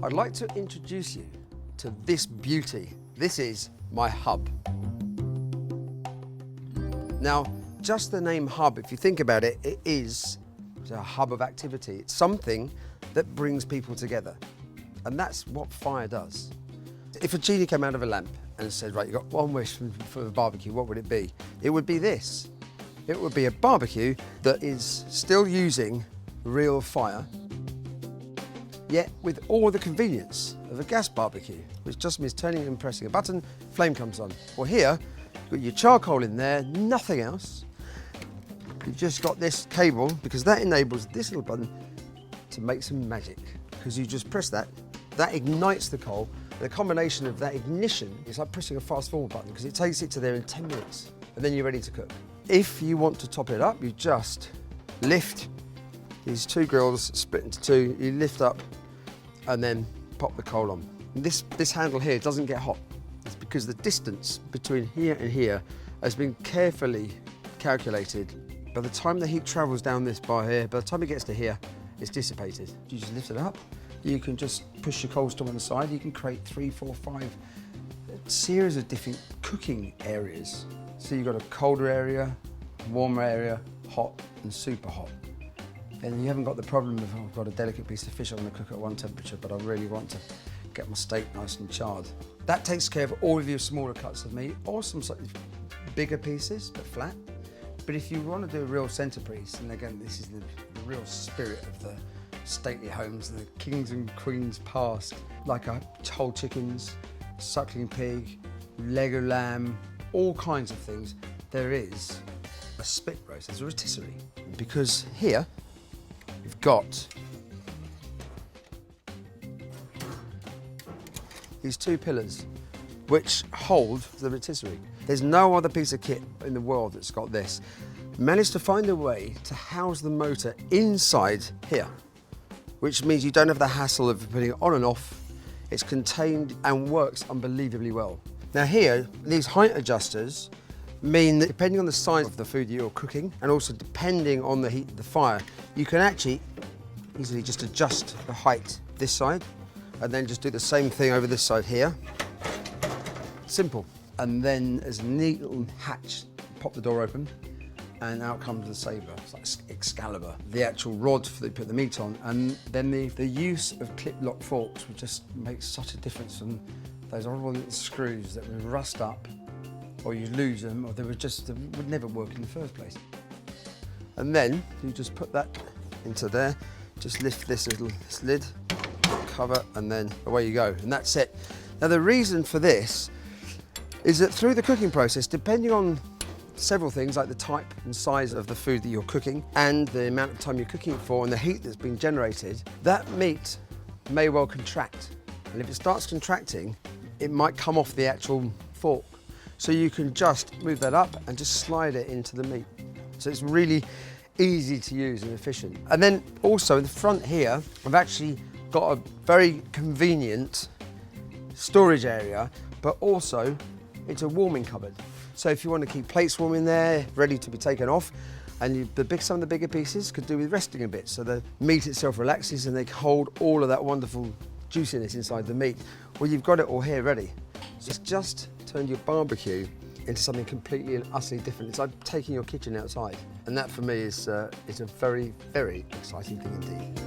I'd like to introduce you to this beauty. This is my hub. Now, just the name hub, if you think about it, it is a hub of activity. It's something that brings people together. And that's what fire does. If a genie came out of a lamp and said, right, you've got one wish for the barbecue, what would it be? It would be this. It would be a barbecue that is still using real fire, yet with all the convenience of a gas barbecue, which just means turning and pressing a button, flame comes on. Well, here, you've got your charcoal in there, nothing else. You've just got this cable, because that enables this little button to make some magic. Because you just press that, that ignites the coal. The combination of that ignition is like pressing a fast forward button, because it takes it to there in 10 minutes, and then you're ready to cook. If you want to top it up, you just lift these two grills, split into two, you lift up, and then pop the coal on. And this handle here doesn't get hot. It's because the distance between here and here has been carefully calculated. By the time the heat travels down this bar here, by the time it gets to here, it's dissipated. You just lift it up. You can just push your coals to one side. You can create 3, 4, 5 series of different cooking areas. So you've got a colder area, warmer area, hot and super hot. And you haven't got the problem of, oh, I've got a delicate piece of fish I want to cook at one temperature, but I really want to get my steak nice and charred. That takes care of all of your smaller cuts of meat, or some slightly bigger pieces, but flat. But if you want to do a real centerpiece, and again, this is the real spirit of the stately homes, the kings and queens past, like whole chickens, suckling pig, leg of lamb, all kinds of things, there is a spit roast, there's a rotisserie. Because here, you've got these two pillars which hold the rotisserie. There's no other piece of kit in the world that's got this. Managed to find a way to house the motor inside here, which means you don't have the hassle of putting it on and off. It's contained and works unbelievably well. Now here, these height adjusters mean that depending on the size of the food you're cooking, and also depending on the heat of the fire, you can actually easily just adjust the height this side, and then just do the same thing over this side here. Simple. And then there's a neat little hatch, pop the door open, and out comes the saber. It's like Excalibur. The actual rod that you put the meat on, and then the use of clip-lock forks would just make such a difference from those horrible little screws that would rust up, or you lose them, or they would never work in the first place. And then you just put that into there, just lift this little lid, cover, and then away you go, and that's it. Now the reason for this is that through the cooking process, depending on several things like the type and size of the food that you're cooking and the amount of time you're cooking it for and the heat that's been generated, that meat may well contract. And if it starts contracting, it might come off the actual fork. So you can just move that up and just slide it into the meat. So it's really easy to use and efficient. And then also in the front here, I've actually got a very convenient storage area, but also it's a warming cupboard. So if you want to keep plates warm in there, ready to be taken off, and some of the bigger pieces could do with resting a bit, so the meat itself relaxes and they hold all of that wonderful juiciness inside the meat. Well, you've got it all here ready. So it's just turned your barbecue into something completely and utterly different. It's like taking your kitchen outside. And that for me is a very, very exciting thing indeed.